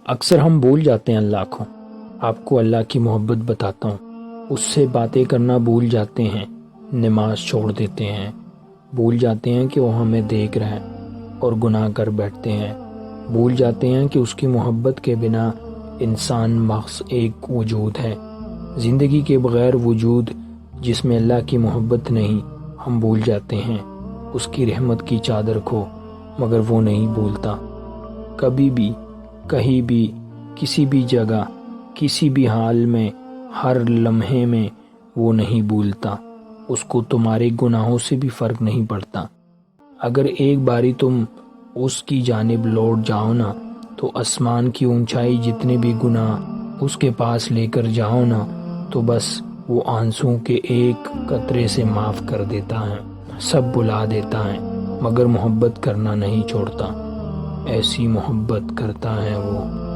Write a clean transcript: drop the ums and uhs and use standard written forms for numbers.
اکثر ہم بھول جاتے ہیں اللہ کو۔ آپ کو اللہ کی محبت بتاتا ہوں، اس سے باتیں کرنا بھول جاتے ہیں، نماز چھوڑ دیتے ہیں، بھول جاتے ہیں کہ وہ ہمیں دیکھ رہا ہے اور گناہ کر بیٹھتے ہیں، بھول جاتے ہیں کہ اس کی محبت کے بنا انسان محض ایک وجود ہے، زندگی کے بغیر وجود جس میں اللہ کی محبت نہیں۔ ہم بھول جاتے ہیں اس کی رحمت کی چادر کو، مگر وہ نہیں بھولتا۔ کبھی بھی، کہیں بھی، کسی بھی جگہ، کسی بھی حال میں، ہر لمحے میں وہ نہیں بھولتا۔ اس کو تمہارے گناہوں سے بھی فرق نہیں پڑتا۔ اگر ایک باری تم اس کی جانب لوٹ جاؤ نا، تو آسمان کی اونچائی جتنے بھی گناہ اس کے پاس لے کر جاؤ نا، تو بس وہ آنسوں کے ایک قطرے سے معاف کر دیتا ہے، سب بلا دیتا ہے، مگر محبت کرنا نہیں چھوڑتا۔ ایسی محبت کرتا ہے وہ۔